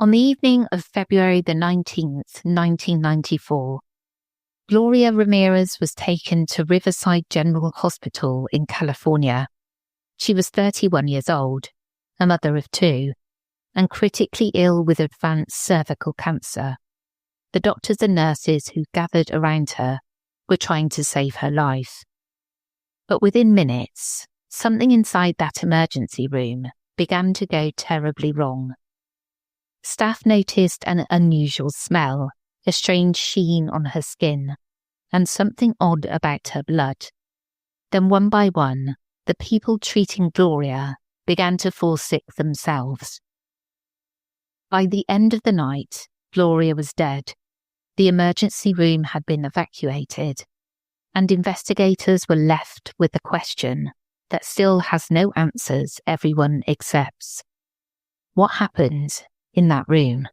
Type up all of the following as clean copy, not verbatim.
On the evening of February the 19th, 1994, Gloria Ramirez was taken to Riverside General Hospital in California. She was 31 years old, a mother of two, and critically ill with advanced cervical cancer. The doctors and nurses who gathered around her were trying to save her life. But within minutes, something inside that emergency room began to go terribly wrong. Staff noticed an unusual smell, a strange sheen on her skin, and something odd about her blood. Then one by one, the people treating Gloria began to fall sick themselves. By the end of the night, Gloria was dead. The emergency room had been evacuated, and investigators were left with the question that still has no answers everyone accepts. What happened in that room?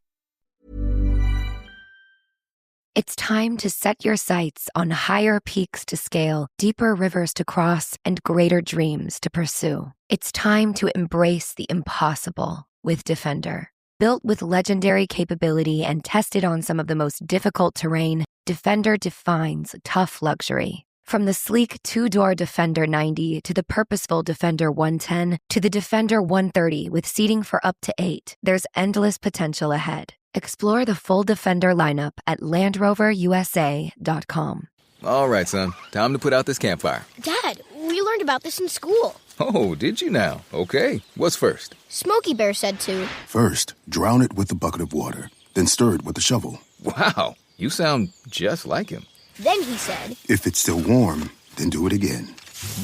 It's time to set your sights on higher peaks to scale, deeper rivers to cross, and greater dreams to pursue. It's time to embrace the impossible with Defender. Built with legendary capability and tested on some of the most difficult terrain, Defender defines tough luxury. From the sleek two-door Defender 90 to the purposeful Defender 110 to the Defender 130 with seating for up to 8, there's endless potential ahead. Explore the full Defender lineup at LandRoverUSA.com. All right, son. Time to put out this campfire. Dad, we learned about this in school. Oh, did you now? Okay. What's first? Smokey Bear said to. First, drown it with a bucket of water, then stir it with a shovel. Wow, you sound just like him. Then he said, If it's still warm, then do it again.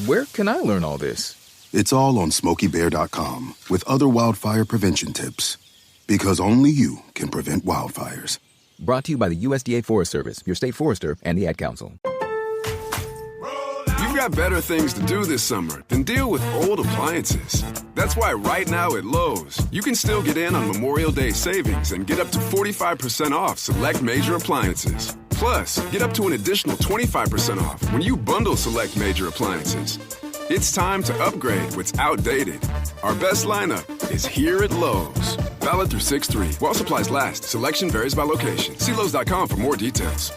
Where can I learn all this? It's all on SmokeyBear.com with other wildfire prevention tips. Because only you can prevent wildfires. Brought to you by the USDA Forest Service, your state forester, and the Ad Council. You've got better things to do this summer than deal with old appliances. That's why right now at Lowe's, you can still get in on Memorial Day savings and get up to 45% off select major appliances. Plus, get up to an additional 25% off when you bundle select major appliances. It's time to upgrade what's outdated. Our best lineup is here at Lowe's. Valid through 6/3. While supplies last, selection varies by location. See Lowe's.com for more details.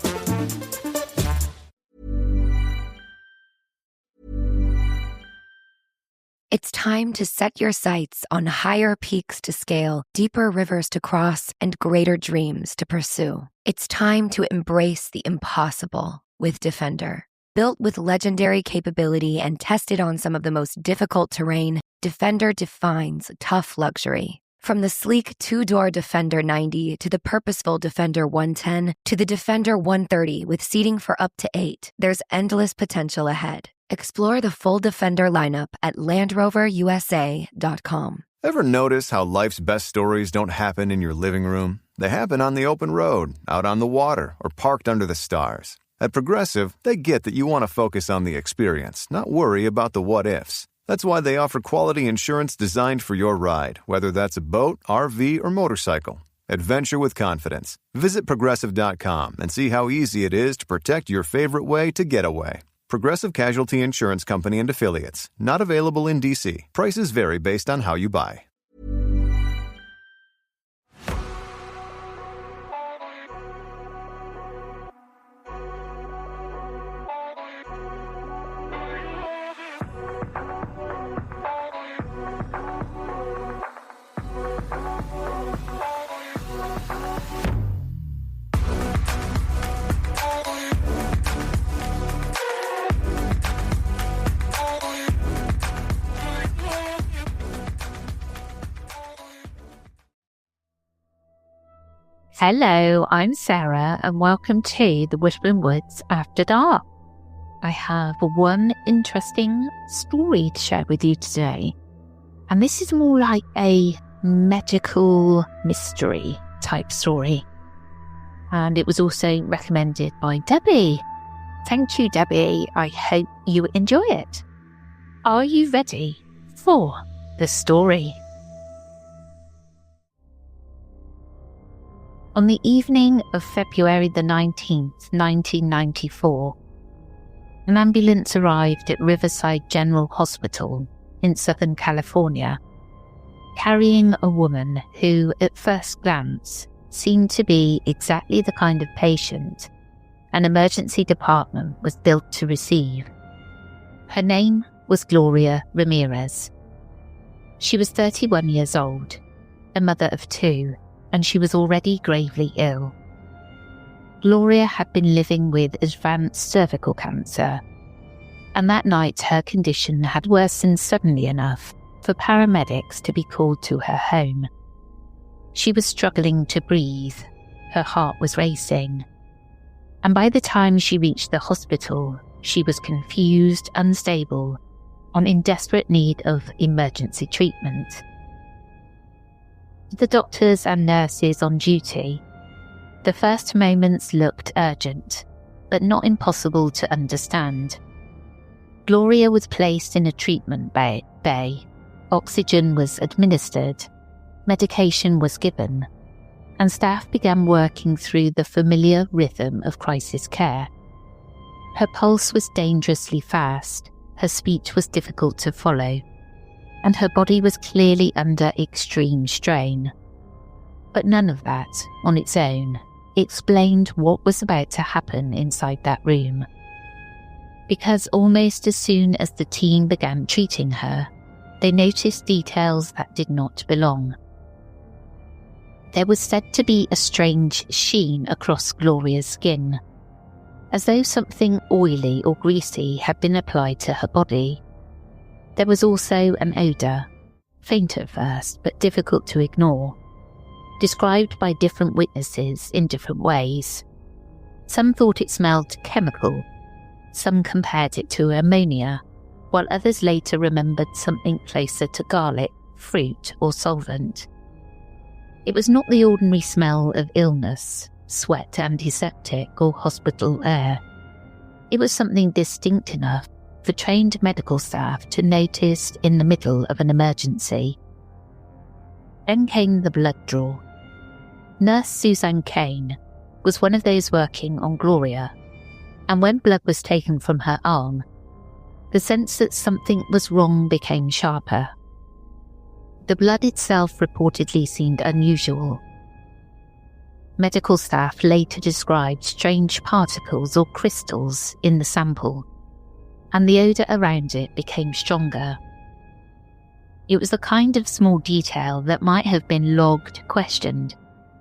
It's time to set your sights on higher peaks to scale, deeper rivers to cross, and greater dreams to pursue. It's time to embrace the impossible with Defender. Built with legendary capability and tested on some of the most difficult terrain, Defender defines tough luxury. From the sleek two-door Defender 90 to the purposeful Defender 110 to the Defender 130 with seating for up to 8, there's endless potential ahead. Explore the full Defender lineup at LandRoverUSA.com. Ever notice how life's best stories don't happen in your living room? They happen on the open road, out on the water, or parked under the stars. At Progressive, they get that you want to focus on the experience, not worry about the what-ifs. That's why they offer quality insurance designed for your ride, whether that's a boat, RV, or motorcycle. Adventure with confidence. Visit Progressive.com and see how easy it is to protect your favorite way to get away. Progressive Casualty Insurance Company and Affiliates. Not available in D.C. Prices vary based on how you buy. Hello, I'm Sarah and welcome to the Whispering Woods After Dark. I have one interesting story to share with you today, and this is more like a medical mystery type story, and it was also recommended by Debbie. Thank you, Debbie. I hope you enjoy it. Are you ready for the story? On the evening of February the 19th, 1994, an ambulance arrived at Riverside General Hospital in Southern California, carrying a woman who, at first glance, seemed to be exactly the kind of patient an emergency department was built to receive. Her name was Gloria Ramirez. She was 31 years old, a mother of 2, and she was already gravely ill. Gloria had been living with advanced cervical cancer, and that night her condition had worsened suddenly enough for paramedics to be called to her home. She was struggling to breathe, her heart was racing, and by the time she reached the hospital, she was confused, unstable, and in desperate need of emergency treatment. The doctors and nurses on duty, the first moments looked urgent, but not impossible to understand. Gloria was placed in a treatment bay. Oxygen was administered, medication was given, and staff began working through the familiar rhythm of crisis care. Her pulse was dangerously fast, her speech was difficult to follow, and her body was clearly under extreme strain. But none of that, on its own, explained what was about to happen inside that room. Because almost as soon as the team began treating her, they noticed details that did not belong. There was said to be a strange sheen across Gloria's skin, as though something oily or greasy had been applied to her body. There was also an odour, faint at first but difficult to ignore, described by different witnesses in different ways. Some thought it smelled chemical, some compared it to ammonia, while others later remembered something closer to garlic, fruit or solvent. It was not the ordinary smell of illness, sweat, antiseptic or hospital air. It was something distinct enough for trained medical staff to notice in the middle of an emergency. Then came the blood draw. Nurse Suzanne Kane was one of those working on Gloria, and when blood was taken from her arm, the sense that something was wrong became sharper. The blood itself reportedly seemed unusual. Medical staff later described strange particles or crystals in the sample, and the odour around it became stronger. It was the kind of small detail that might have been logged, questioned,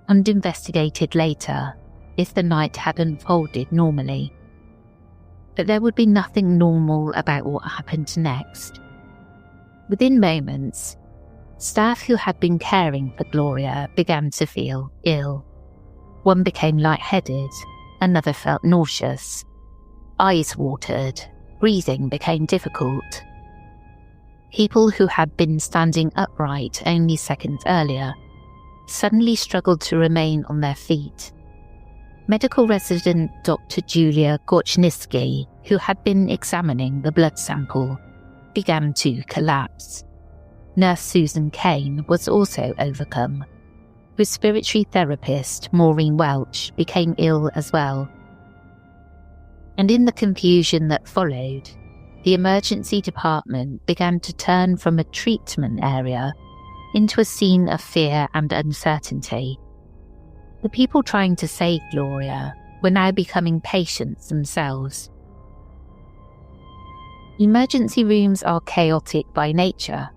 and investigated later if the night had unfolded normally. But there would be nothing normal about what happened next. Within moments, staff who had been caring for Gloria began to feel ill. One became lightheaded, another felt nauseous. Eyes watered, breathing became difficult. People who had been standing upright only seconds earlier suddenly struggled to remain on their feet. Medical resident Dr. Julia Gorchniski, who had been examining the blood sample, began to collapse. Nurse Susan Kane was also overcome. Respiratory therapist Maureen Welch became ill as well. And in the confusion that followed, the emergency department began to turn from a treatment area into a scene of fear and uncertainty. The people trying to save Gloria were now becoming patients themselves. Emergency rooms are chaotic by nature,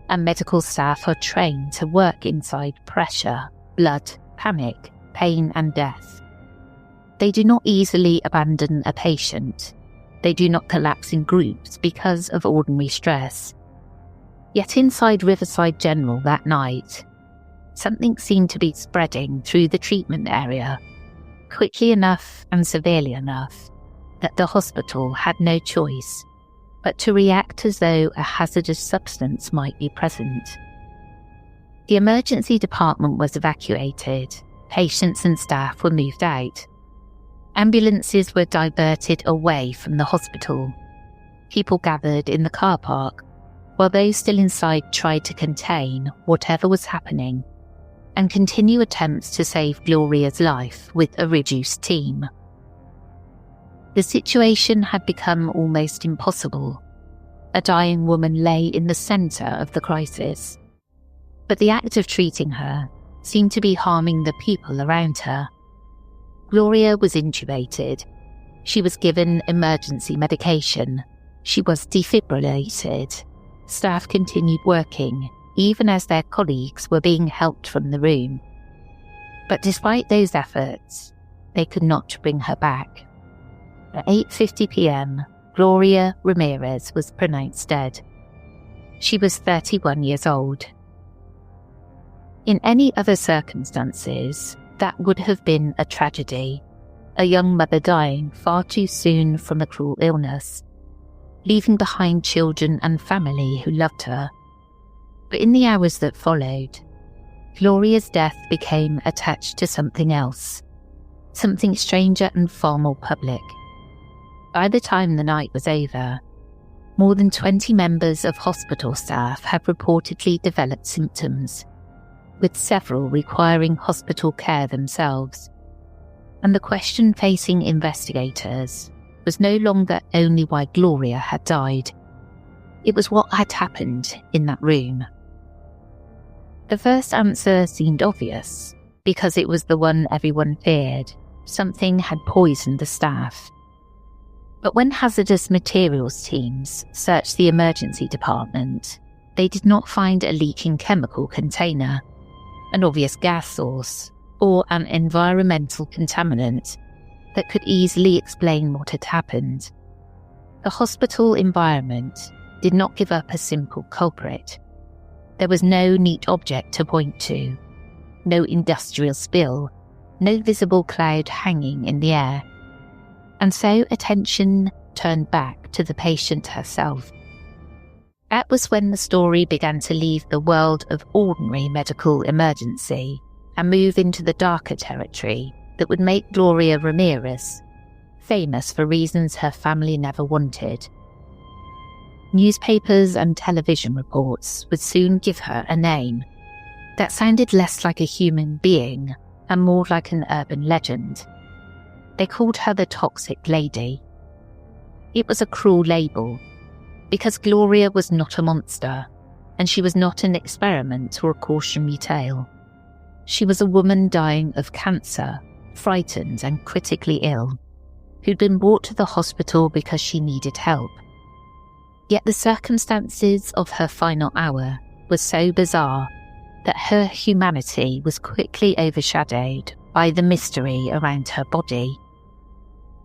and medical staff are trained to work inside pressure, blood, panic, pain and death. They do not easily abandon a patient. They do not collapse in groups because of ordinary stress. Yet inside Riverside General that night, something seemed to be spreading through the treatment area, quickly enough and severely enough that the hospital had no choice but to react as though a hazardous substance might be present. The emergency department was evacuated, patients and staff were moved out. Ambulances were diverted away from the hospital. People gathered in the car park, while those still inside tried to contain whatever was happening and continue attempts to save Gloria's life with a reduced team. The situation had become almost impossible. A dying woman lay in the centre of the crisis. But the act of treating her seemed to be harming the people around her. Gloria was intubated. She was given emergency medication. She was defibrillated. Staff continued working, even as their colleagues were being helped from the room. But despite those efforts, they could not bring her back. At 8:50 p.m, Gloria Ramirez was pronounced dead. She was 31 years old. In any other circumstances, that would have been a tragedy, a young mother dying far too soon from a cruel illness, leaving behind children and family who loved her. But in the hours that followed, Gloria's death became attached to something else, something stranger and far more public. By the time the night was over, more than 20 members of hospital staff had reportedly developed symptoms, with several requiring hospital care themselves. And the question facing investigators was no longer only why Gloria had died. It was what had happened in that room. The first answer seemed obvious, because it was the one everyone feared. Something had poisoned the staff. But when hazardous materials teams searched the emergency department, they did not find a leaking chemical container, an obvious gas source, or an environmental contaminant that could easily explain what had happened. The hospital environment did not give up a simple culprit. There was no neat object to point to, no industrial spill, no visible cloud hanging in the air. And so attention turned back to the patient herself. That was when the story began to leave the world of ordinary medical emergency and move into the darker territory that would make Gloria Ramirez famous for reasons her family never wanted. Newspapers and television reports would soon give her a name that sounded less like a human being and more like an urban legend. They called her the Toxic Lady. It was a cruel label, because Gloria was not a monster, and she was not an experiment or a cautionary tale. She was a woman dying of cancer, frightened and critically ill, who'd been brought to the hospital because she needed help. Yet the circumstances of her final hour were so bizarre that her humanity was quickly overshadowed by the mystery around her body.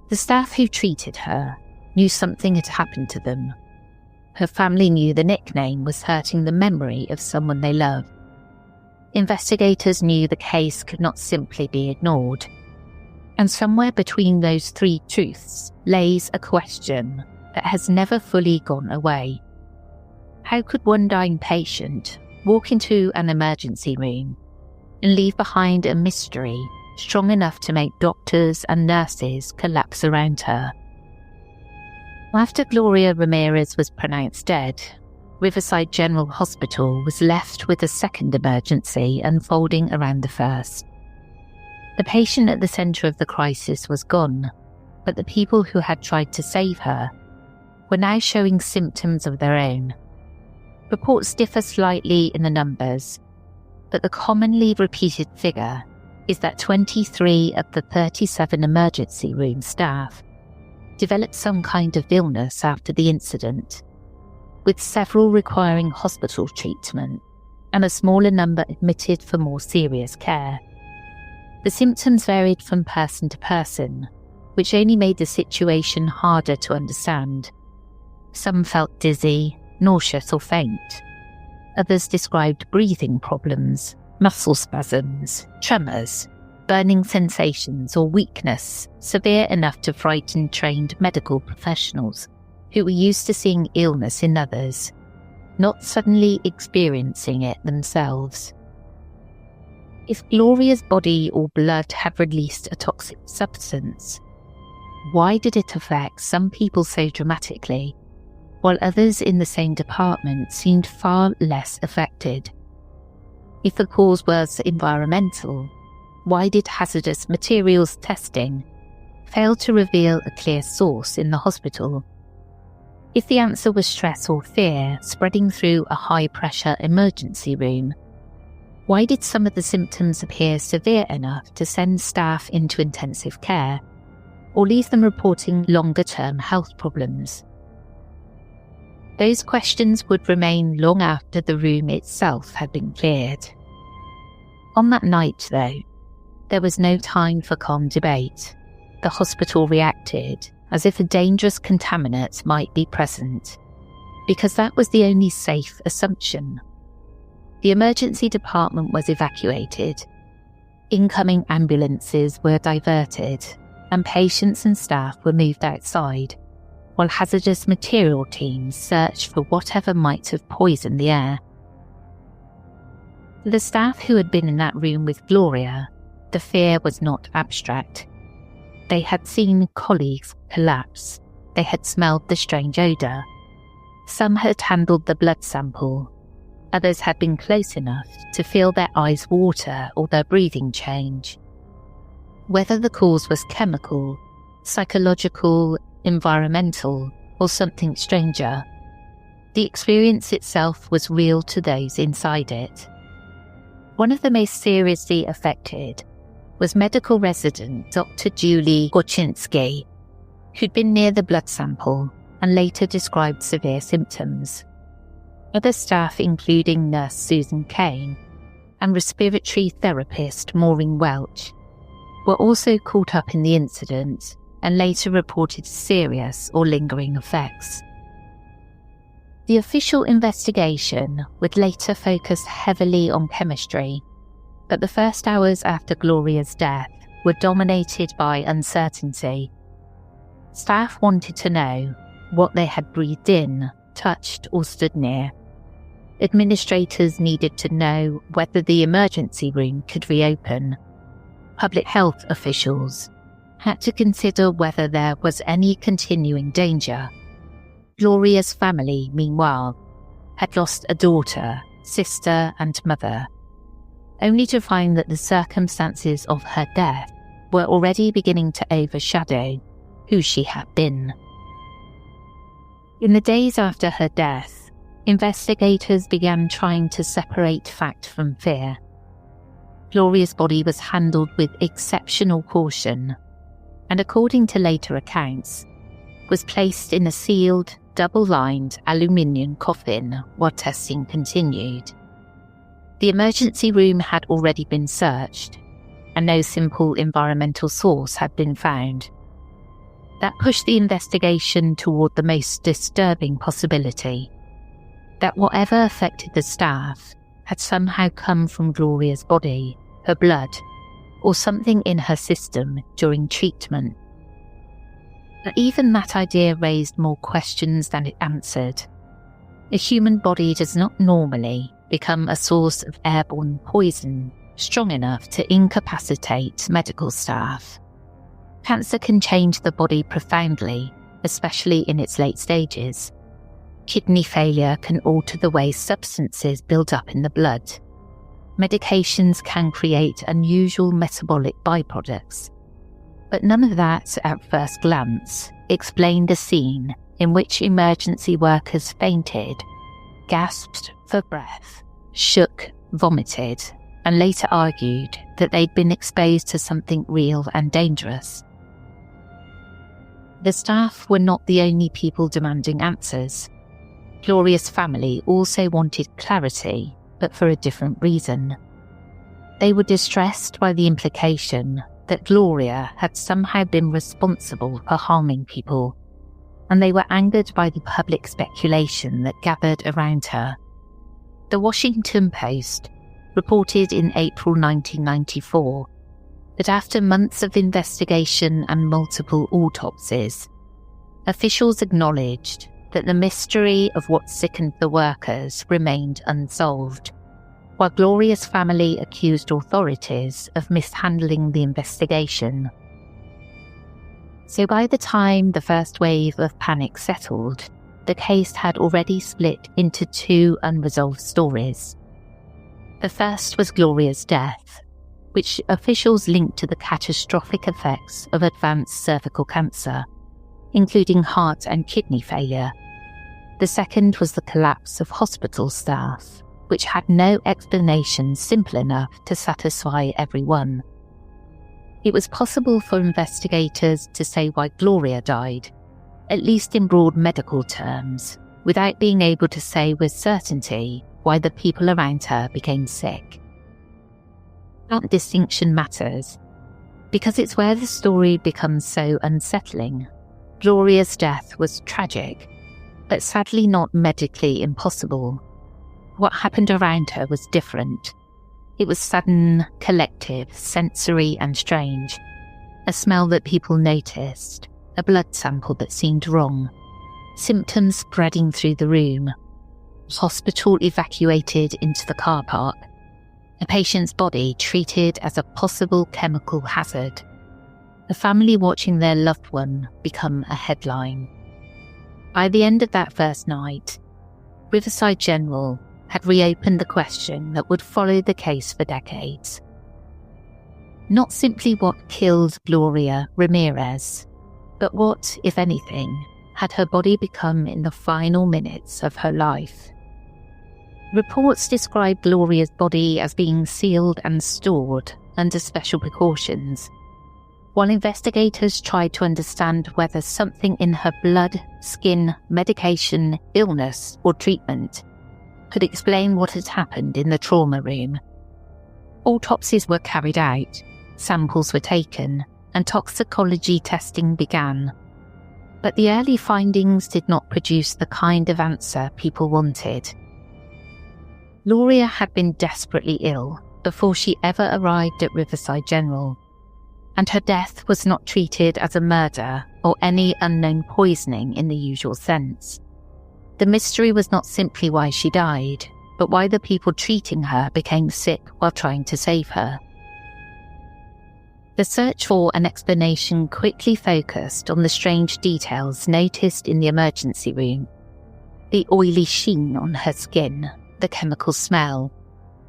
The staff who treated her knew something had happened to them. Her family knew the nickname was hurting the memory of someone they loved. Investigators knew the case could not simply be ignored. And somewhere between those three truths lays a question that has never fully gone away. How could one dying patient walk into an emergency room and leave behind a mystery strong enough to make doctors and nurses collapse around her? After Gloria Ramirez was pronounced dead, Riverside General Hospital was left with a second emergency unfolding around the first. The patient at the centre of the crisis was gone, but the people who had tried to save her were now showing symptoms of their own. Reports differ slightly in the numbers, but the commonly repeated figure is that 23 of the 37 emergency room staff developed some kind of illness after the incident, with several requiring hospital treatment and a smaller number admitted for more serious care. The symptoms varied from person to person, which only made the situation harder to understand. Some felt dizzy, nauseous or faint. Others described breathing problems, muscle spasms, tremors, burning sensations or weakness severe enough to frighten trained medical professionals who were used to seeing illness in others, not suddenly experiencing it themselves. If Gloria's body or blood had released a toxic substance, why did it affect some people so dramatically, while others in the same department seemed far less affected? If the cause was environmental, why did hazardous materials testing fail to reveal a clear source in the hospital? If the answer was stress or fear spreading through a high-pressure emergency room, Why did some of the symptoms appear severe enough to send staff into intensive care, or leave them reporting longer-term health problems? Those questions would remain long after the room itself had been cleared. On that night, though, there was no time for calm debate. The hospital reacted as if a dangerous contaminant might be present, because that was the only safe assumption. The emergency department was evacuated. Incoming ambulances were diverted, and patients and staff were moved outside, while hazardous material teams searched for whatever might have poisoned the air. For the staff who had been in that room with Gloria, the fear was not abstract. They had seen colleagues collapse. They had smelled the strange odour. Some had handled the blood sample. Others had been close enough to feel their eyes water or their breathing change. Whether the cause was chemical, psychological, environmental, or something stranger, the experience itself was real to those inside it. One of the most seriously affected was medical resident Dr. Julie Gorczynski, who'd been near the blood sample and later described severe symptoms. Other staff, including nurse Susan Kane and respiratory therapist Maureen Welch, were also caught up in the incident and later reported serious or lingering effects. The official investigation would later focus heavily on chemistry, but the first hours after Gloria's death were dominated by uncertainty. Staff wanted to know what they had breathed in, touched, or stood near. Administrators needed to know whether the emergency room could reopen. Public health officials had to consider whether there was any continuing danger. Gloria's family, meanwhile, had lost a daughter, sister, and mother, only to find that the circumstances of her death were already beginning to overshadow who she had been. In the days after her death, investigators began trying to separate fact from fear. Gloria's body was handled with exceptional caution, and according to later accounts, was placed in a sealed, double-lined aluminium coffin while testing continued. The emergency room had already been searched, and no simple environmental source had been found. That pushed the investigation toward the most disturbing possibility, that whatever affected the staff had somehow come from Gloria's body, her blood, or something in her system during treatment. But even that idea raised more questions than it answered. A human body does not normally become a source of airborne poison strong enough to incapacitate medical staff. Cancer can change the body profoundly, especially in its late stages. Kidney failure can alter the way substances build up in the blood. Medications can create unusual metabolic byproducts. But none of that, at first glance, explained a scene in which emergency workers fainted, gasped for breath, shook, vomited, and later argued that they'd been exposed to something real and dangerous. The staff were not the only people demanding answers. Gloria's family also wanted clarity, but for a different reason. They were distressed by the implication that Gloria had somehow been responsible for harming people, and they were angered by the public speculation that gathered around her. The Washington Post reported in April 1994 that after months of investigation and multiple autopsies, officials acknowledged that the mystery of what sickened the workers remained unsolved, while Gloria's family accused authorities of mishandling the investigation. So by the time the first wave of panic settled, the case had already split into two unresolved stories. The first was Gloria's death, which officials linked to the catastrophic effects of advanced cervical cancer, including heart and kidney failure. The second was the collapse of hospital staff, which had no explanation simple enough to satisfy everyone. It was possible for investigators to say why Gloria died, at least in broad medical terms, without being able to say with certainty why the people around her became sick. That distinction matters, because it's where the story becomes so unsettling. Gloria's death was tragic, but sadly not medically impossible. What happened around her was different. It was sudden, collective, sensory and strange. A smell that people noticed, a blood sample that seemed wrong, symptoms spreading through the room, hospital evacuated into the car park, a patient's body treated as a possible chemical hazard, a family watching their loved one become a headline. By the end of that first night, Riverside General had reopened the question that would follow the case for decades. Not simply what killed Gloria Ramirez, but what, if anything, had her body become in the final minutes of her life. Reports describe Gloria's body as being sealed and stored under special precautions, while investigators tried to understand whether something in her blood, skin, medication, illness, or treatment could explain what had happened in the trauma room. Autopsies were carried out, samples were taken, and toxicology testing began. But the early findings did not produce the kind of answer people wanted. Gloria had been desperately ill before she ever arrived at Riverside General, and her death was not treated as a murder or any unknown poisoning in the usual sense. The mystery was not simply why she died, but why the people treating her became sick while trying to save her. The search for an explanation quickly focused on the strange details noticed in the emergency room. The oily sheen on her skin, the chemical smell,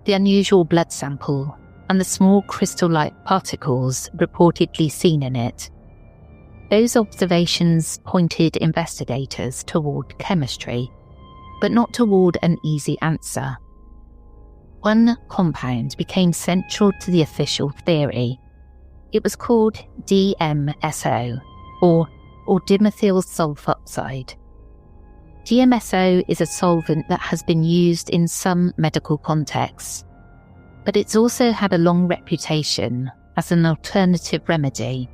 the unusual blood sample, and the small crystal-like particles reportedly seen in it. Those observations pointed investigators toward chemistry, but not toward an easy answer. One compound became central to the official theory. It was called DMSO, or dimethyl sulfoxide. DMSO is a solvent that has been used in some medical contexts, but it's also had a long reputation as an alternative remedy,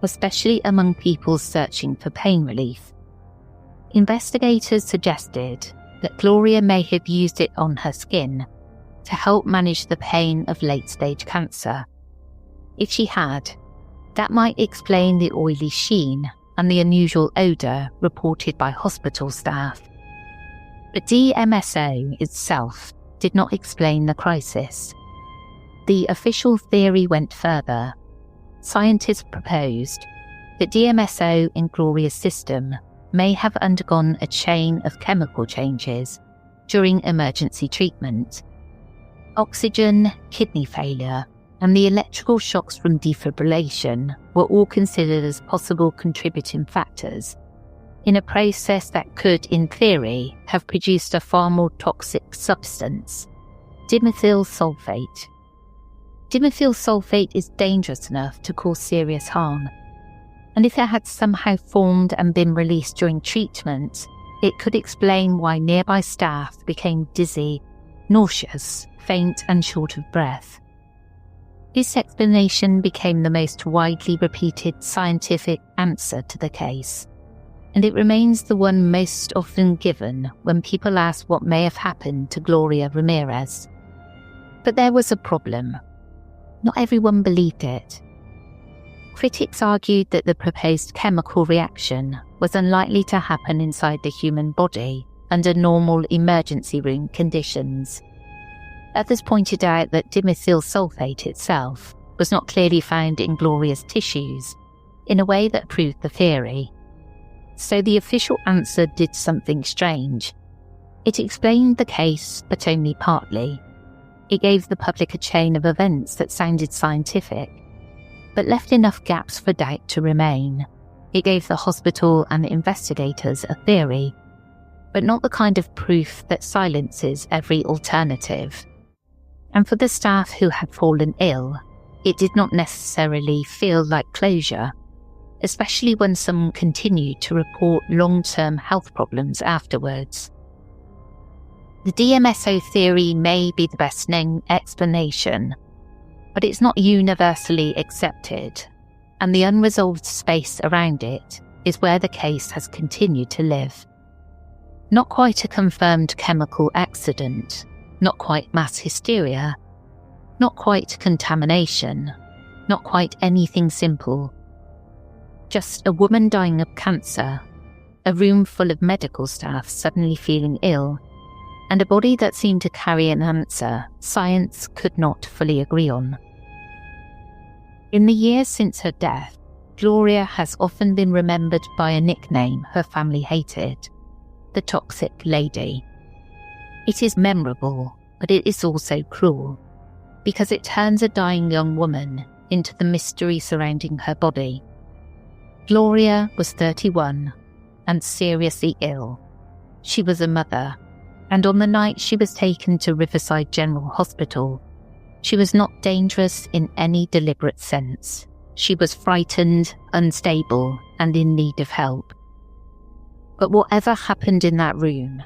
especially among people searching for pain relief. Investigators suggested that Gloria may have used it on her skin to help manage the pain of late-stage cancer. If she had, that might explain the oily sheen and the unusual odour reported by hospital staff. But DMSO itself did not explain the crisis. The official theory went further. Scientists proposed that DMSO in Gloria's system may have undergone a chain of chemical changes during emergency treatment. Oxygen, kidney failure, and the electrical shocks from defibrillation were all considered as possible contributing factors in a process that could, in theory, have produced a far more toxic substance, dimethyl sulfate. Dimethyl sulfate is dangerous enough to cause serious harm, and if it had somehow formed and been released during treatment, it could explain why nearby staff became dizzy, nauseous, faint and short of breath. This explanation became the most widely repeated scientific answer to the case, and it remains the one most often given when people ask what may have happened to Gloria Ramirez. But there was a problem. Not everyone believed it. Critics argued that the proposed chemical reaction was unlikely to happen inside the human body under normal emergency room conditions. Others pointed out that dimethyl sulfate itself was not clearly found in Gloria's tissues, in a way that proved the theory. So the official answer did something strange. It explained the case, but only partly. It gave the public a chain of events that sounded scientific, but left enough gaps for doubt to remain. It gave the hospital and investigators a theory, but not the kind of proof that silences every alternative. And for the staff who had fallen ill, it did not necessarily feel like closure, especially when some continued to report long-term health problems afterwards. The DMSO theory may be the best known explanation, but it's not universally accepted, and the unresolved space around it is where the case has continued to live. Not quite a confirmed chemical accident, not quite mass hysteria, not quite contamination, not quite anything simple. Just a woman dying of cancer, a room full of medical staff suddenly feeling ill, and a body that seemed to carry an answer science could not fully agree on. In the years since her death, Gloria has often been remembered by a nickname her family hated, the Toxic Lady. It is memorable, but it is also cruel, because it turns a dying young woman into the mystery surrounding her body. Gloria was 31 and seriously ill. She was a mother, and on the night she was taken to Riverside General Hospital, she was not dangerous in any deliberate sense. She was frightened, unstable, and in need of help. But whatever happened in that room,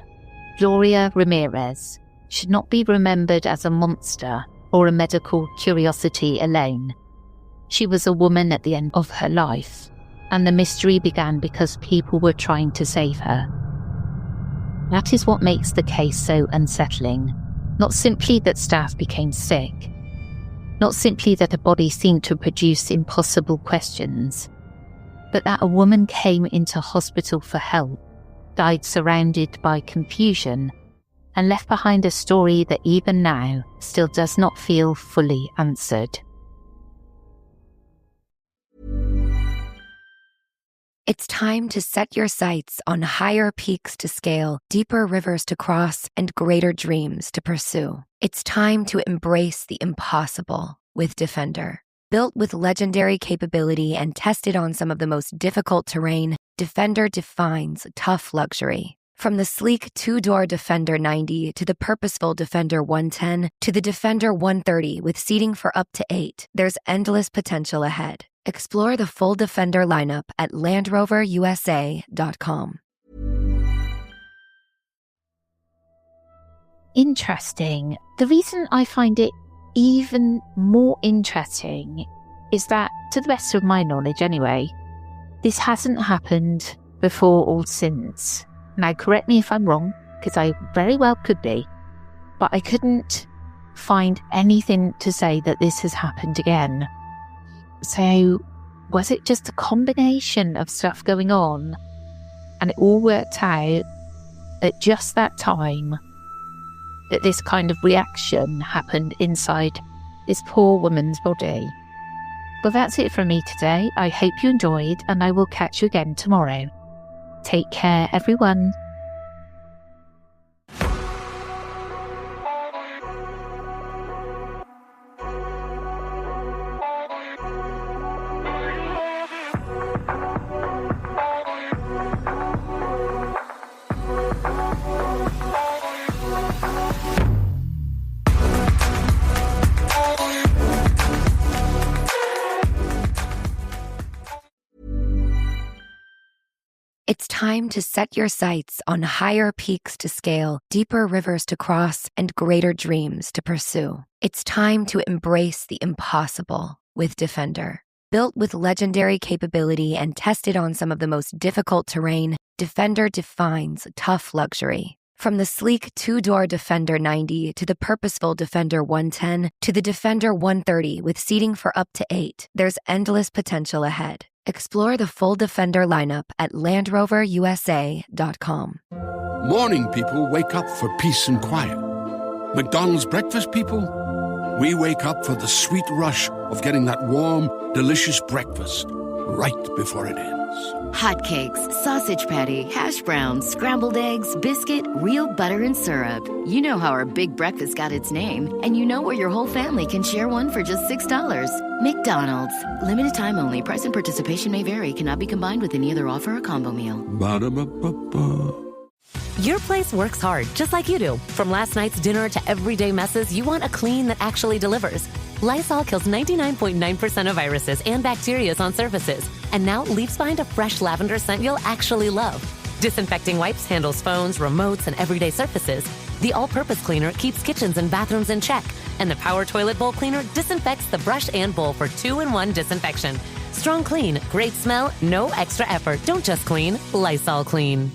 Gloria Ramirez should not be remembered as a monster or a medical curiosity alone. She was a woman at the end of her life, and the mystery began because people were trying to save her. That is what makes the case so unsettling. Not simply that staff became sick, not simply that a body seemed to produce impossible questions, but that a woman came into hospital for help, died surrounded by confusion, and left behind a story that even now still does not feel fully answered. It's time to set your sights on higher peaks to scale, deeper rivers to cross, and greater dreams to pursue. It's time to embrace the impossible with Defender. Built with legendary capability and tested on some of the most difficult terrain, Defender defines tough luxury. From the sleek two-door Defender 90 to the purposeful Defender 110 to the Defender 130 with seating for up to 8, there's endless potential ahead. Explore the full Defender lineup at LandRoverUSA.com. Interesting. The reason I find it even more interesting is that, to the best of my knowledge anyway, this hasn't happened before or since. Now, correct me if I'm wrong, because I very well could be, but I couldn't find anything to say that this has happened again. So, was it just a combination of stuff going on, and it all worked out at just that time that this kind of reaction happened inside this poor woman's body? Well, that's it from me today. I hope you enjoyed, and I will catch you again tomorrow. Take care, everyone. It's time to set your sights on higher peaks to scale, deeper rivers to cross, and greater dreams to pursue. It's time to embrace the impossible with Defender. Built with legendary capability and tested on some of the most difficult terrain, Defender defines tough luxury. From the sleek two-door Defender 90 to the purposeful Defender 110 to the Defender 130 with seating for up to 8, there's endless potential ahead. Explore the full Defender lineup at LandRoverUSA.com. Morning people wake up for peace and quiet. McDonald's breakfast people, we wake up for the sweet rush of getting that warm, delicious breakfast right before it ends. Hotcakes, sausage patty, hash browns, scrambled eggs, biscuit, real butter, and syrup. You know how our big breakfast got its name, and you know where your whole family can share one for just $6. McDonald's. Limited time only. Price and participation may vary. Cannot be combined with any other offer or combo meal. Ba-da-ba-ba-ba. Your place works hard, just like you do. From last night's dinner to everyday messes, you want a clean that actually delivers. Lysol kills 99.9% of viruses and bacteria on surfaces, and now leaves behind a fresh lavender scent you'll actually love. Disinfecting wipes handles phones, remotes, and everyday surfaces. The all-purpose cleaner keeps kitchens and bathrooms in check, and the Power Toilet Bowl Cleaner disinfects the brush and bowl for 2-in-1 disinfection. Strong clean, great smell, no extra effort. Don't just clean, Lysol Clean.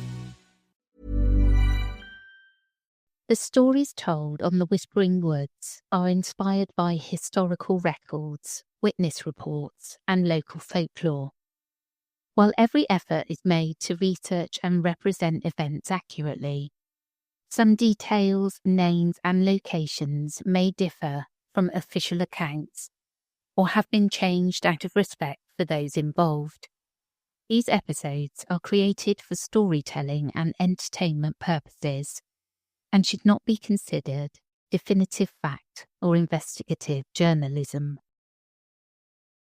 The stories told on the Whispering Woods are inspired by historical records, witness reports, and local folklore. While every effort is made to research and represent events accurately, some details, names, and locations may differ from official accounts or have been changed out of respect for those involved. These episodes are created for storytelling and entertainment purposes and should not be considered definitive fact or investigative journalism.